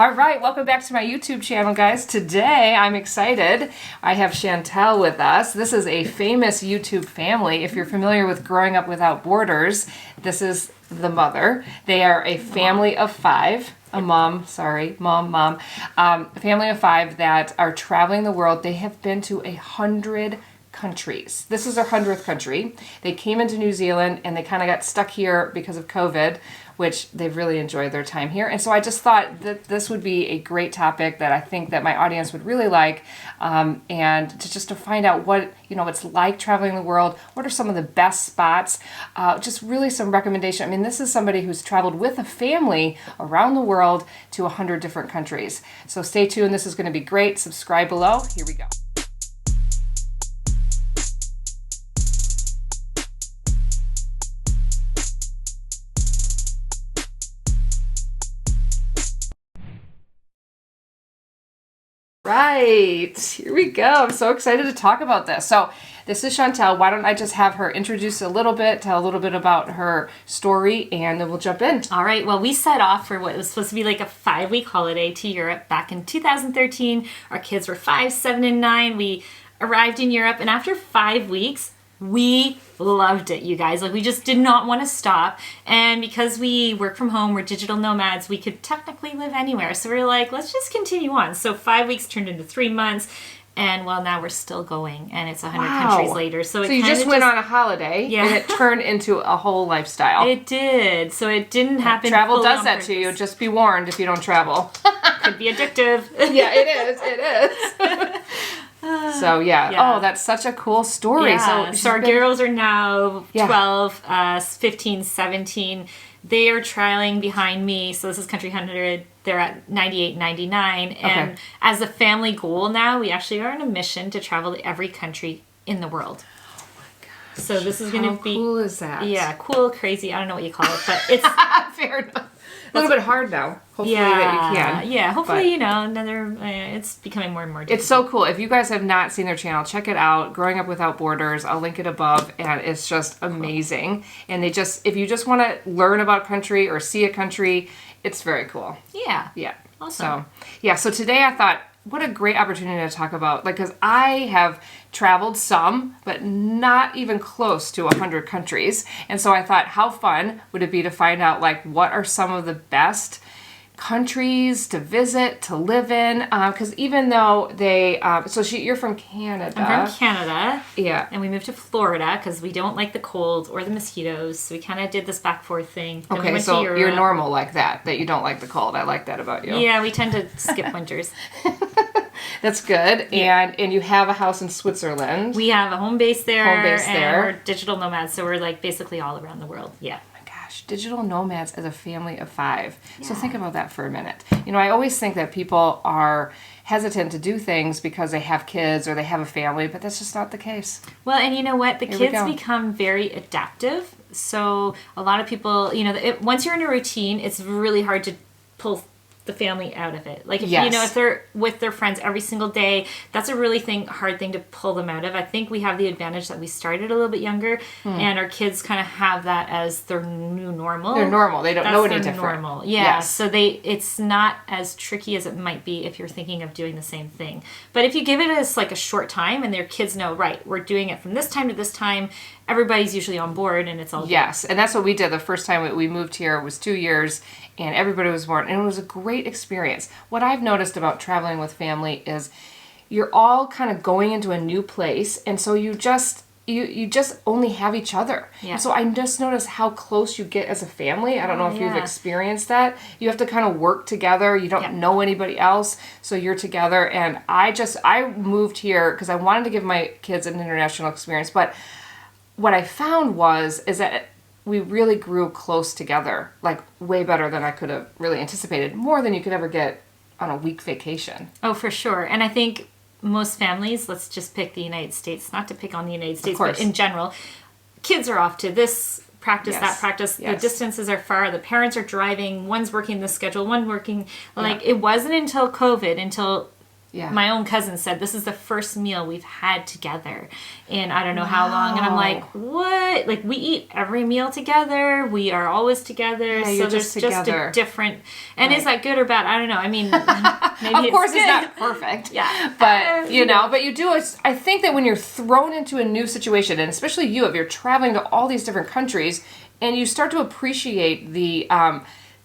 All right, welcome back to my YouTube channel, guys. Today, I'm excited. I have Chantel with us. This is a famous YouTube family. If you're familiar with Growing Up Without Borders, this is the mother. They are a family of five. A mom, sorry, mom. A family of five that are traveling the world. They have been to 100 countries. This is their 100th country. They came into New Zealand and they kind of got stuck here because of COVID, which they've really enjoyed their time here. And so I just thought that this would be a great topic that I think that my audience would really like, and to find out what it's like traveling the world. What are some of the best spots? Just really some recommendation. I mean, this is somebody who's traveled with a family around the world to 100 different countries. So stay tuned. This is going to be great. Subscribe below. Here we go. Right, here we go. I'm so excited to talk about this. So this is Chantel. Why don't I just have her introduce a little bit, tell a little bit about her story, and then we'll jump in. All right, well, we set off for what was supposed to be like a 5-week holiday to Europe back in 2013. Our kids were 5, 7, and 9. We arrived in Europe, and after 5 weeks, we loved it, you guys. Like, we just did not want to stop. And because we work from home, we're digital nomads, we could technically live anywhere. So we were like, let's just continue on. So 5 weeks turned into 3 months. And well, now we're still going, and it's 100 countries later. So you just went on a holiday, yeah, and it turned into a whole lifestyle. It did. So it didn't happen. Travel does that to you. Just be warned if you don't travel. Could be addictive. Yeah, it is. So yeah. Oh, that's such a cool story. Yeah. So our girls are now 12, 15, 17. They are trialing behind me. So this is Country 100. They're at 98, 99. And as a family goal now, we actually are on a mission to travel to every country in the world. Oh my gosh. So this is going to be... How cool is that? Yeah, cool, crazy. I don't know what you call it, but it's... Fair enough. A little bit hard now. Hopefully that you can. Yeah, hopefully, it's becoming more and more difficult. It's so cool. If you guys have not seen their channel, check it out. Growing Up Without Borders. I'll link it above, and it's just amazing. And if you just want to learn about country or see a country, it's very cool. Yeah. Yeah. Awesome. So today I thought, what a great opportunity to talk about, because I have traveled some, but not even close to 100 countries. And so I thought, how fun would it be to find out, what are some of the best countries to visit, to live in, because even though you're from Canada. I'm from Canada. Yeah. And we moved to Florida because we don't like the cold or the mosquitoes, so we kind of did this back forth thing. Then okay, so you're normal like that you don't like the cold. I like that about you. Yeah, we tend to skip winters. That's good. Yeah. And you have a house in Switzerland. We have a home base there. And we're digital nomads, so we're basically all around the world. Yeah. Digital nomads as a family of 5. Yeah. So think about that for a minute. I always think that people are hesitant to do things because they have kids or they have a family, but that's just not the case. Well, and you know what? The kids become very adaptive. So a lot of people, once you're in a routine, it's really hard to pull the family out of it. If they're with their friends every single day, that's a really hard thing to pull them out of. I think we have the advantage that we started a little bit younger, and our kids kind of have that as their new normal. They're normal. They don't know any different. Normal. Yeah. Yes. So it's not as tricky as it might be if you're thinking of doing the same thing. But if you give it as a short time and their kids know, right, we're doing it from this time to this time, everybody's usually on board and it's all good. Yes, and that's what we did the first time we moved here. It was 2 years, and everybody was born, and it was a great experience. What I've noticed about traveling with family is you're all kind of going into a new place, and so you just only have each other. Yeah. And so I just noticed how close you get as a family. I don't know if you've experienced that. You have to kind of work together. You don't know anybody else, so you're together. And I moved here because I wanted to give my kids an international experience, but what I found is that we really grew close together, way better than I could have really anticipated, more than you could ever get on a week vacation. Oh, for sure. And I think most families, let's just pick the United States, not to pick on the United States, but in general, kids are off to this practice, that practice. The distances are far. The parents are driving. One's working the schedule, one working. It wasn't until COVID, until Yeah. my own cousin said, this is the first meal we've had together in I don't know how long. And I'm like, what? Like, we eat every meal together. We are always together. Yeah, so you're there's just just together. a different, and Right. is that good or bad? I don't know. I mean, maybe Of course, good. it's not perfect. Yeah. But, you know, but you do, I think that when you're thrown into a new situation, and especially you, if you're traveling to all these different countries, and you start to appreciate the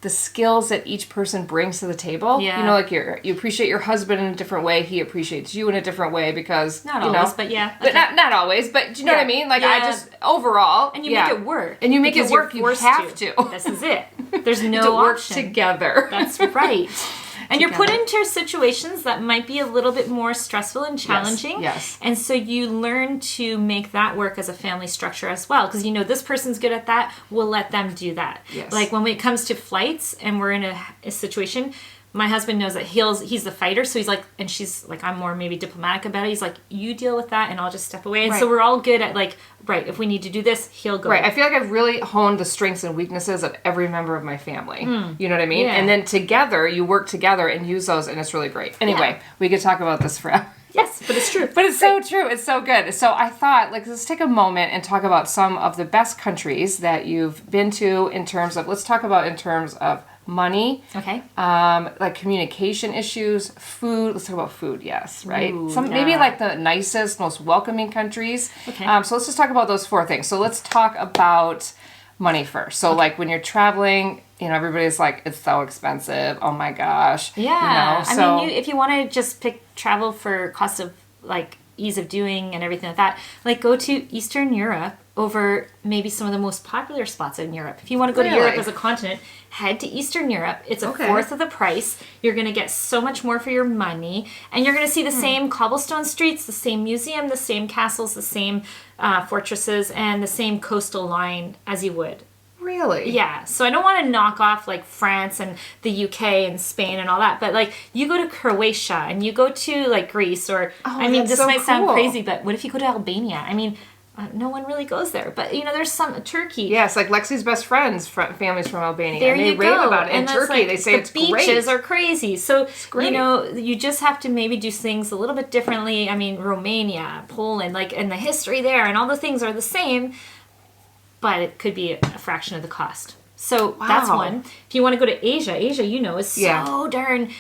skills that each person brings to the table. Yeah. You know, like you appreciate your husband in a different way. He appreciates you in a different way because, Not you always, know, but yeah. But okay. not always, but do you know what I Yeah. mean? Like, I Yeah. just, overall. And you yeah. make it work. And you make because it work. you're You forced have to. This is it. There's no to work option. together. That's right. And you're put Together. into situations that might be a little bit more stressful and challenging. yes. And so you learn to make that work as a family structure as well. Because you know, this person's good at that, we'll let them do that. Yes. Like when it comes to flights and we're in a situation, my husband knows that he's the fighter, so he's like, and she's like, I'm more maybe diplomatic about it. He's like, you deal with that and I'll just step away. And so Right. we're all good at like, right, if we need to do this, he'll go. Right. I feel like I've really honed the strengths and weaknesses of every member of my family. You know what I mean? Yeah. And then together, you work together and use those, and it's really great. Anyway, we could talk about this forever. Yes, but it's true. But it's so true. It's so good. So I thought, like, let's take a moment and talk about some of the best countries that you've been to in terms of, let's talk about in terms of money, Okay. like communication issues, food. Let's talk about food, yes, right? Ooh, Maybe yeah. like the nicest, most welcoming countries. Okay. So let's just talk about those 4 things. So let's talk about money first. So like when you're traveling, you know, everybody's like, it's so expensive. Oh my gosh. Yeah. You know, so, I mean, if you want to just pick travel for cost of like ease of doing and everything like that, like go to Eastern Europe over maybe some of the most popular spots in Europe. If you want to go to Europe Really? as a continent, head to Eastern Europe. It's a Okay. fourth of the price. You're going to get so much more for your money. And you're going to see the same cobblestone streets, the same museum, the same castles, the same fortresses, and the same coastal line as you would. really? Yeah, so I don't want to knock off like France and the UK and Spain and all that, but like you go to Croatia and you go to like Greece or I mean that's this so might sound cool. crazy, but what if you go to Albania? I mean, no one really goes there, but you know there's some Turkey. Yes, like Lexi's best friends, families from Albania. There and they you rave go. about it. In And that's Turkey, like, they say the it's beaches great. are crazy. So great. you know, you just have to maybe do things a little bit differently. I mean, Romania, Poland, like, and the history there, and all the things are the same, but it could be a fraction of the cost. So that's Wow. one. If you want to go to Asia, you know is so Yeah. darn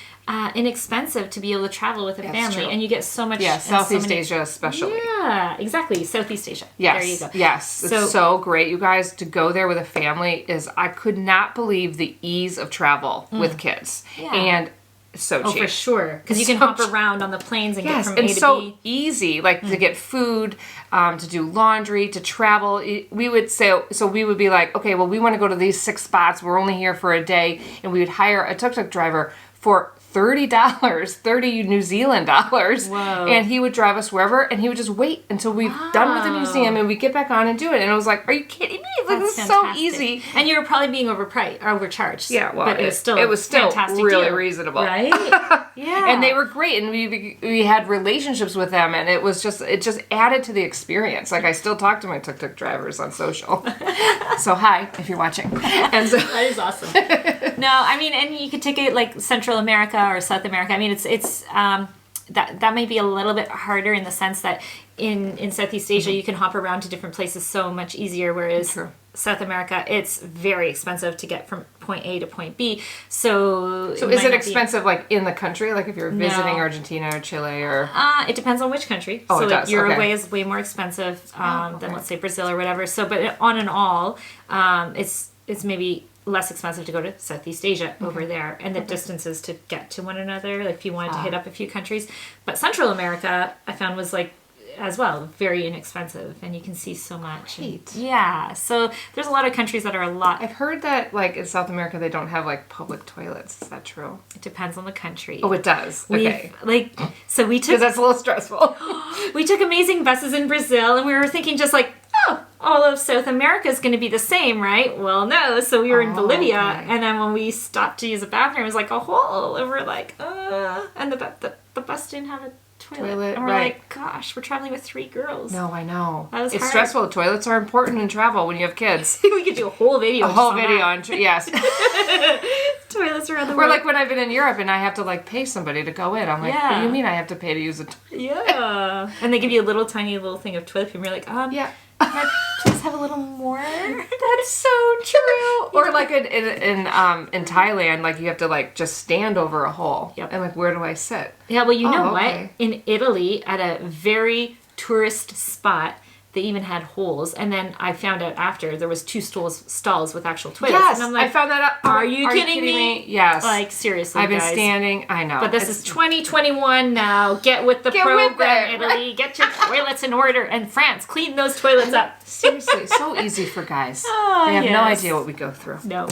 inexpensive to be able to travel with a That's family, true. and you get so much. Yeah, and so Southeast many- Asia especially. Yeah, exactly. Southeast Asia. Yes. There you go. Yes. It's So- so great. You guys, to go there with a family is, I could not believe the ease of travel with kids. Yeah. And it's so Oh, cheap. for sure. Because you can So hop around on the planes and get Yes, from and A to so B. easy, like to get food, to do laundry, to travel. We would say, so we would be like, okay, well, we want to go to these 6 spots. We're only here for a day, and we would hire a tuk-tuk driver for $30, 30 New Zealand dollars, Whoa. and he would drive us wherever, and he would just wait until we've done with the Wow. museum, and we get back on and do it. And I was like, are you kidding me? Like, That's this is so fantastic. easy. And you were probably being overcharged. Yeah, well, but it was still fantastic really deal, reasonable. right? Yeah, And they were great, and we had relationships with them, and it just added to the experience. Like, I still talk to my tuk-tuk drivers on social. So hi, if you're watching. And so That is awesome. No, I mean, and you could take it like Central America or South America. I mean, it's that may be a little bit harder in the sense that in Southeast Asia you can hop around to different places so much easier, whereas True. South America it's very expensive to get from point A to point B. So is it expensive, like, in the country? Like, if you're visiting No. Argentina or Chile or... It depends on which country. Oh, so it like does, Uruguay okay. is way more expensive than okay. let's say Brazil or whatever. So, but on and all, it's maybe less expensive to go to Southeast Asia over there, and the distances to get to one another. Like if you wanted to hit up a few countries, but Central America I found was like as well very inexpensive, and you can see so much. And- Great. yeah, so there's a lot of countries that are a lot. I've heard that, like, in South America they don't have, like, public toilets. Is that true? It depends on the country. Oh, it does. Okay. Like so we took Because that's a little stressful. we took amazing buses in Brazil, and we were thinking just like, oh, all of South America is going to be the same, right? Well, no. So we were in Bolivia, okay. and then when we stopped to use a bathroom, it was like a hole, and we're like, and the bus didn't have a toilet. And we're right. like, gosh, we're traveling with 3 girls. No, I know. That was it's hard. stressful. Toilets are important in travel when you have kids. We could do a whole video. A whole just on video that. on... Yes. toilets around the Or world. like when I've been in Europe and I have to like pay somebody to go in. I'm like, what do Yeah. you mean I have to pay to use a toilet? Yeah. And they give you a little tiny little thing of toilet paper. You're like, Yeah. can I please have a little more? That's so true. Or like in Thailand, like you have to like just stand over a hole. Yep. And like, where do I sit? Yeah, well, you know Oh, what? okay. In Italy, at a very tourist spot, they even had holes. And then I found out after there was 2 stalls with actual toilets. Yes, and I'm like, I found that out. are you kidding me? Yes. Like, seriously, I've been guys. standing. I know. But this is 2021 now. Get with the Get with program, it, Italy. Get your toilets in order. And France, clean those toilets up. seriously so easy for guys. Oh, they have no yes. idea what we go through. No.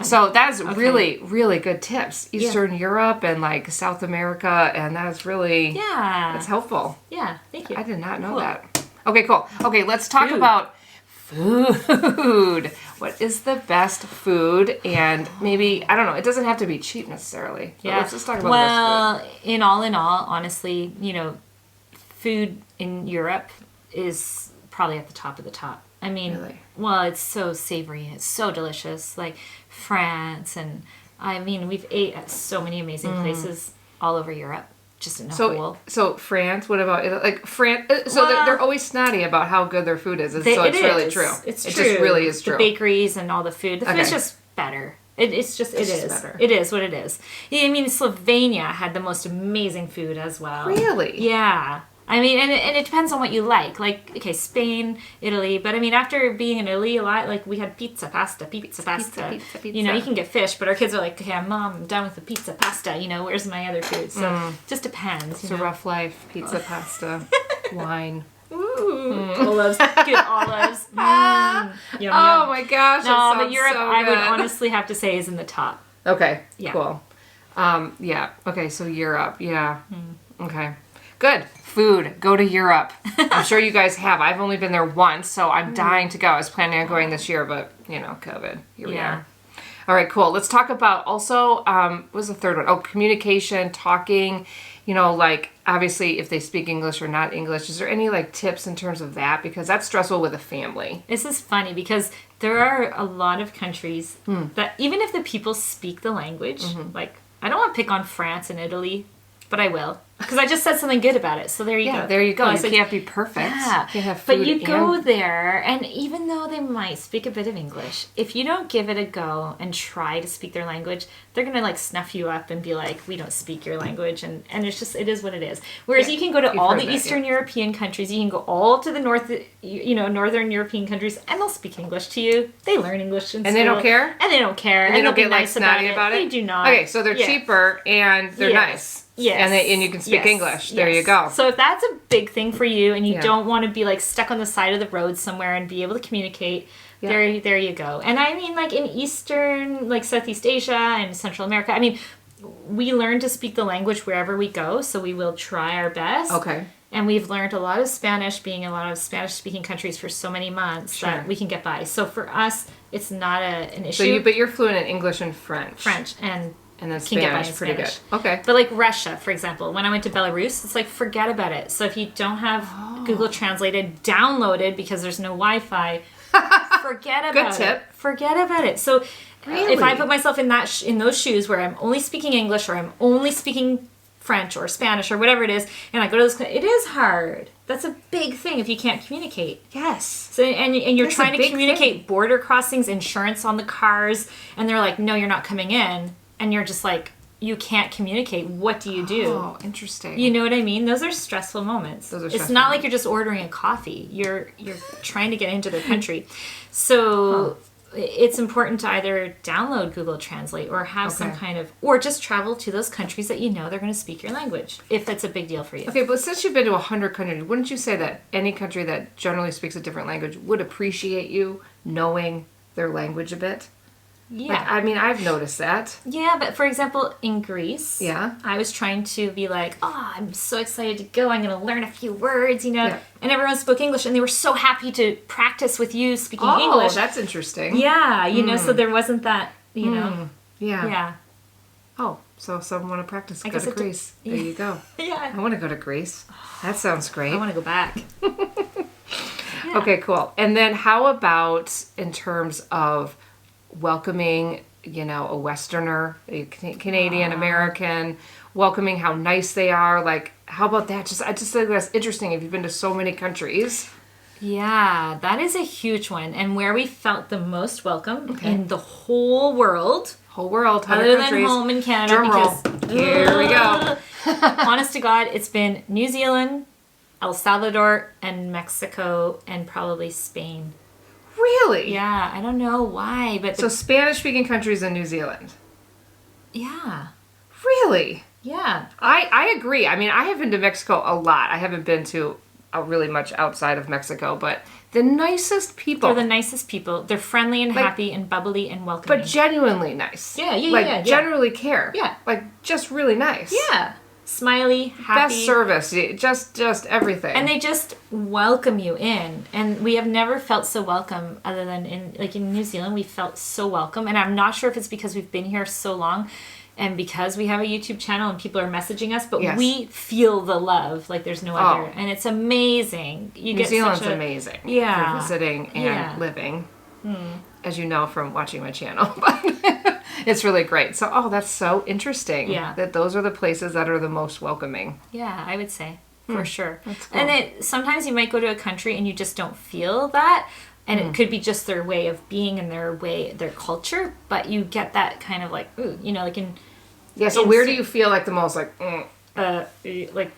So that's really, really good tips. Eastern Europe and like South America, and that's really Yeah. that's helpful. Yeah, thank you. I did not know Cool. that. Okay, cool. Okay, let's talk Food. about food. What is the best food? And maybe, I don't know, it doesn't have to be cheap necessarily. But let's just talk about the best well, in all, honestly, food in Europe is probably at the top of the top. I mean, Really? well, it's so savory. It's so delicious. Like France, and I mean, we've ate at so many amazing places all over Europe. Just in a food. whole. So France, what about, like France, so Well- they're always snotty about how good their food is. So It it's really is. true. It's it true. just really is true. The bakeries and all the food. The food's Okay. just better. It's just better. It is what it is. Yeah, I mean, Slovenia had the most amazing food as well. Really? Yeah. I mean, and it depends on what you like. Like, okay, Spain, Italy, but I mean, after being in Italy a lot, like, we had pizza, pasta. pizza. You know, you can get fish, but our kids are like, okay, Mom, I'm done with the pizza, pasta. Where's my other food? So, it just depends. It's a rough life. Pizza, pasta, wine. Ooh, olives, good olives. Yum, Oh yum. my gosh. No, that but sounds Europe, so I would good. honestly have to say, is in the top. Okay. Yeah. Cool. Yeah. Okay. So Europe. Yeah. Hmm. Okay. Good. Food. Go to Europe. I'm sure you guys have. I've only been there once, so Hmm. I'm dying to go. I was planning on going this year, but COVID. Here we Yeah. are. All right. Cool. Let's talk about also. What was the third one? Oh, communication, talking. Like obviously if they speak English or not English. Is there any like tips in terms of that? Because that's stressful with a family. This is funny because there are a lot of countries that even if the people speak the language, like I don't want to pick on France and Italy, but I will. Because I just said something good about it. So there you go. There you go. Well, I you said- can't be perfect. Yeah, You can't have but food you go and- there, and even though they might speak a bit of English, if you don't give it a go and try to speak their language, they're gonna like snuff you up and be like, "We don't speak your language," and it's just it is what it is. Whereas Yeah, you can go to you've all heard the that, Eastern European countries, you can go all to the Northern European countries, and they'll speak English to you. They learn English in And they don't school, care? and they don't care, And they don't they'll get be like nice snotty about it. They do not. Okay, so they're Yeah. cheaper and they're Yes. nice. Yes. And you can speak Yes. English. There you Yes. go. So if that's a big thing for you and you Yeah. don't want to be like stuck on the side of the road somewhere and be able to communicate, Yeah. there you go. And I mean like in Eastern, like Southeast Asia and Central America, I mean, we learn to speak the language wherever we go, so we will try our best. Okay. And we've learned a lot of Spanish, being in a lot of Spanish-speaking countries for so many months Sure. that we can get by. So for us, it's not an issue. So but you're fluent in English and French. French and And then can get by Spanish, in pretty Spanish. good. Okay. But like Russia, for example, when I went to Belarus, it's like forget about it. So if you don't have Google Translated downloaded because there's no Wi-Fi, forget about Good it. tip. Forget about it. So if I put myself in in those shoes where I'm only speaking English or I'm only speaking French or Spanish or whatever it is, and I go to this, it is hard. That's a big thing if you can't communicate. Yes. So and you're That's a trying to big communicate border crossings, insurance on the cars, and they're like, no, you're not coming in, and you're just like, you can't communicate. What do you do? Oh, interesting. You know what I mean? Those are stressful moments. Those are It's stressful not like you're just ordering a coffee. You're trying to get into their country. So it's important to either download Google Translate or have some Okay. kind of, or just travel to those countries that you know they're going to speak your language, if that's a big deal for you. Okay, but since you've been to 100 countries, wouldn't you say that any country that generally speaks a different language would appreciate you knowing their language a bit? Yeah. Like, I mean, I've noticed that. Yeah, but for example, in Greece, Yeah. I was trying to be like, oh, I'm so excited to go. I'm going to learn a few words, Yeah. And everyone spoke English, and they were so happy to practice with you speaking Oh, English. that's interesting. Yeah, so there wasn't that, know. Yeah. Yeah. Oh, so if someone want to practice, I go guess to it de- Greece. There you go. Yeah. I want to go to Greece. That sounds great. I want to go back. Okay, cool. And then how about in terms of welcoming a Westerner, a Canadian American, welcoming how nice they are. Like, how about that? I just think that's interesting if you've been to so many countries. Yeah, that is a huge one. And where we felt the most welcome in the whole world. Whole world, 100 Other countries. than home in Canada. Drum roll. Because, Here we go. honest to God, it's been New Zealand, El Salvador, and Mexico, and probably Spain. Really? Yeah, I don't know why, but So Spanish-speaking countries in New Zealand. yeah. Really? Yeah. I agree. I mean, I have been to Mexico a lot. I haven't been to really much outside of Mexico, but the nicest people. They're the nicest people. They're friendly and happy and bubbly and welcoming. But genuinely nice. Yeah, yeah, like, yeah. Generally care. Yeah. Like, just really nice. Yeah. Smiley, happy. Best service. Just everything. And they just welcome you in. And we have never felt so welcome other than in New Zealand, we felt so welcome. And I'm not sure if it's because we've been here so long and because we have a YouTube channel and people are messaging us, but we feel the love like there's no other. And it's amazing. New Zealand's amazing for visiting and living, as you know from watching my channel. But it's really great. So, that's so interesting that those are the places that are the most welcoming. Yeah, I would say, for sure. That's cool. And sometimes you might go to a country and you just don't feel that. And it could be just their way of being and their culture, but you get that kind of like, ooh, like in... Yeah, so where do you feel like the most like... like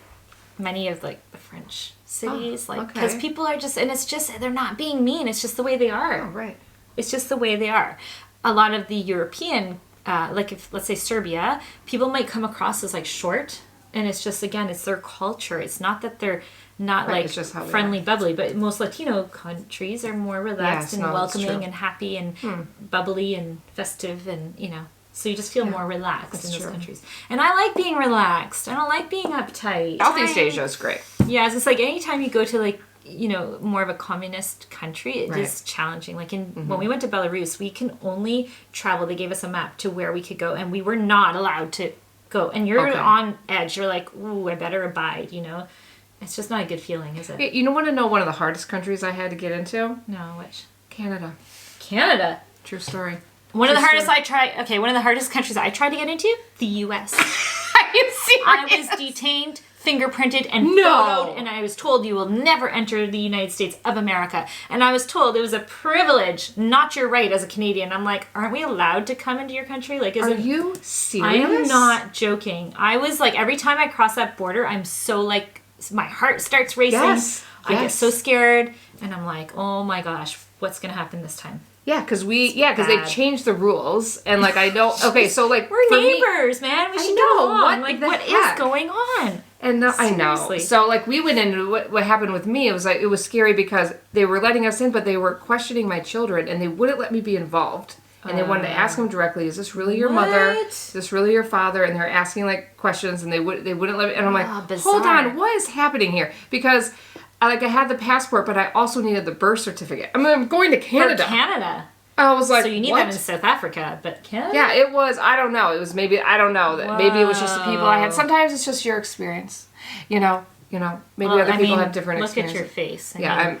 many of like the French cities, because okay. people are just, and it's just, they're not being mean, it's just the way they are. Oh, right. It's just the way they are. A lot of the European, like if, let's say Serbia, people might come across as like short, and it's just, again, it's their culture. It's not that they're not Right, like it's just how they friendly, bubbly, but most Latino countries are more relaxed and that's welcoming true. and happy and bubbly and festive and, so you just feel more relaxed in those countries. And I like being relaxed. I don't like being uptight. Southeast Asia is great. Yeah, it's just like anytime you go to like, more of a communist country, it is challenging. Like when we went to Belarus, we can only travel. They gave us a map to where we could go, and we were not allowed to go. And you're on edge. You're like, ooh, I better abide, It's just not a good feeling, is it? You want to know one of the hardest countries I had to get into? No, which? Canada. Canada. True story. One of the hardest countries I tried to get into, the U.S. Are you serious? I was detained, fingerprinted, and photoed, and I was told you will never enter the United States of America. And I was told it was a privilege, not your right as a Canadian. I'm like, aren't we allowed to come into your country? Like, Are you serious? I am not joking. I was like, every time I cross that border, I'm so like, my heart starts racing. Yes. I get so scared, and I'm like, oh my gosh, what's gonna happen this time? Yeah, because they changed the rules, and like I know. Okay, so like we're neighbors, man. We should get along. What is going on? And I know. So like we went into what happened with me. It was like it was scary because they were letting us in, but they were questioning my children, and they wouldn't let me be involved. And they wanted to ask them directly, "Is this really your mother? Is this really your father?" And they're asking like questions, and they wouldn't let me. And I'm like, bizarre. "Hold on, what is happening here?" Because I had the passport, but I also needed the birth certificate. I mean, I'm going to Canada. For Canada. I was like, so you need that in South Africa, but Canada? Yeah, it was. I don't know. It was maybe. I don't know. Maybe it was just the people I had. Sometimes it's just your experience. Maybe other people have different experiences. Look at your face. I'm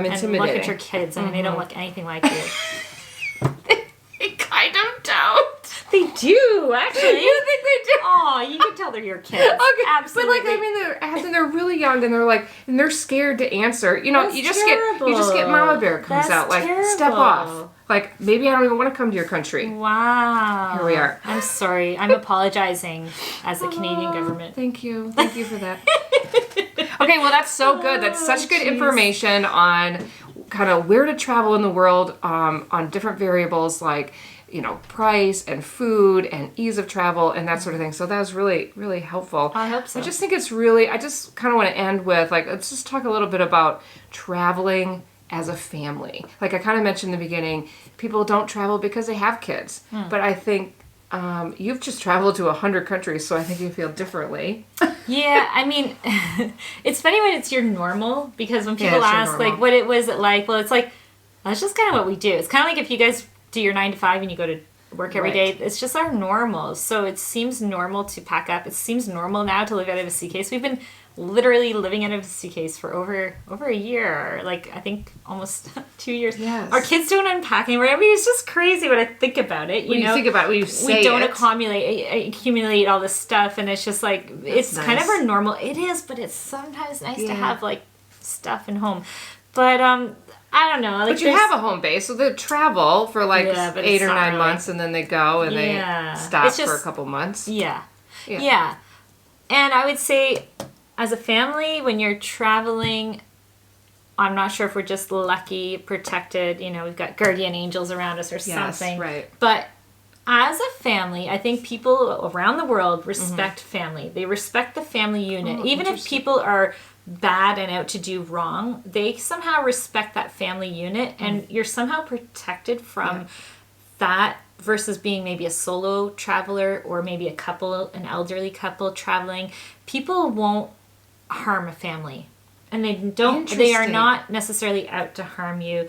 intimidating. And look at your kids. I mean, they don't look anything like you. They kind of don't. They do, actually. You think they do? Oh, you can tell they're your kids. Okay, Absolutely. but they're really young and they're scared to answer. That's you just get Mama Bear comes out like step off. Like maybe I don't even want to come to your country. Wow. Here we are. I'm sorry. I'm apologizing as the Canadian government. Thank you for that. Okay, well that's so good. That's such good information on kind of where to travel in the world on different variables like price and food and ease of travel and that sort of thing. So that was really, really helpful. I hope so. I just think it's really, I just kind of want to end with let's just talk a little bit about traveling as a family. Like I kind of mentioned in the beginning, people don't travel because they have kids. But I think you've just traveled to 100 countries, so I think you feel differently. Yeah, I mean, it's funny when it's your normal, because when people ask, like, what was it like? Well, it's like, that's just kind of what we do. It's kind of like if you guys do your 9 to 5 and you go to work every Right. day. It's just our normal. So it seems normal to pack up. It seems normal now to live out of a suitcase. We've been literally living out of a suitcase for over a year, like I think almost 2 years. Yes. Our kids don't unpack anymore. I mean, it's just crazy when I think about it. When you think about it, when you say we don't it. accumulate all this stuff, and it's just like it's kind of nice. our normal. It is, but it's sometimes nice to Yeah. have like stuff in home. But I don't know. Like, But you have a home base, so they travel for like Yeah, but 8 it's or not 9 really- months, and then they go and Yeah. they stop It's for a just- couple months. Yeah. Yeah. Yeah. And I would say, as a family, when you're traveling, I'm not sure if we're just lucky, protected, we've got guardian angels around us or something. right. But as a family, I think people around the world respect family. They respect the family unit. Oh, Even if interesting. people are bad and out to do wrong, they somehow respect that family unit, and you're somehow protected from that versus being maybe a solo traveler or maybe a couple, an elderly couple traveling. People won't harm a family, and they are Interesting. not necessarily out to harm you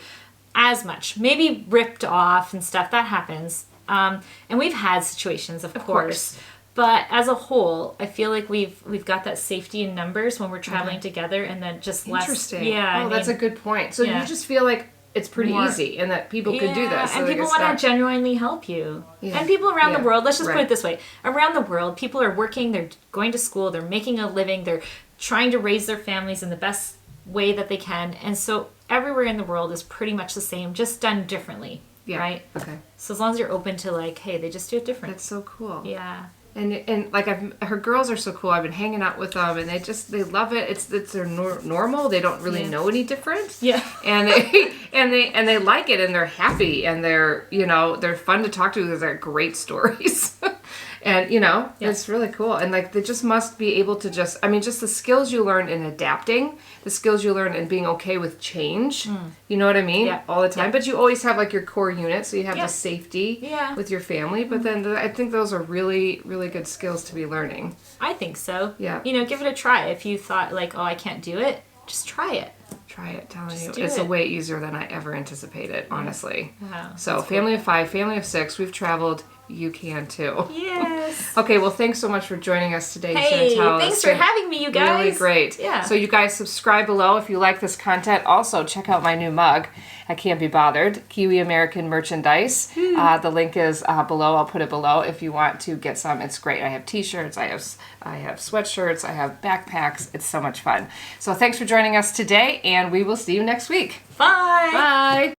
as much. Maybe ripped off and stuff, that happens. And we've had situations, of course. But as a whole, I feel like we've got that safety in numbers when we're traveling together, and then just less. Interesting. Yeah, Oh, that's a good point. So yeah. you just feel like it's pretty More- easy and that people could do this. So and they people could want to start- genuinely help you. Yeah. And people around Yeah. the world, let's just put Right. it this way. Around the world, people are working, they're going to school, they're making a living, they're trying to raise their families in the best way that they can. And so everywhere in the world is pretty much the same, just done differently. Yeah. Right? Okay. So as long as you're open to like, hey, they just do it different. That's so cool. Yeah. And like her girls are so cool. I've been hanging out with them, and they love it. It's their normal. They don't really Yeah. know any different. Yeah. And they like it, and they're happy, and they're fun to talk to because they're great stories. And it's really cool. And like they just must be able to just the skills you learn in adapting, the skills you learn in being okay with change. You know what I mean? Yeah. All the time. Yeah. But you always have like your core unit, so you have Yeah. the safety Yeah. with your family. But then I think those are really, really good skills to be learning. I think so. Yeah. Give it a try. If you thought like, oh, I can't do it, just try it. Try it, telling you. do It's it. way easier than I ever anticipated, honestly. Wow. So, that's family of 5, family of 6, we've traveled. You can too. cool. Yes. Okay, well, thanks so much for joining us today, Hey, Chantal. thanks It's for been having me, you guys. Really great. Yeah. So, you guys subscribe below if you like this content. Also, check out my new mug. I can't be bothered. Kiwi American merchandise. The link is below. I'll put it below if you want to get some. It's great. I have T-shirts. I have sweatshirts. I have backpacks. It's so much fun. So, thanks for joining us today, and we will see you next week. Bye. Bye.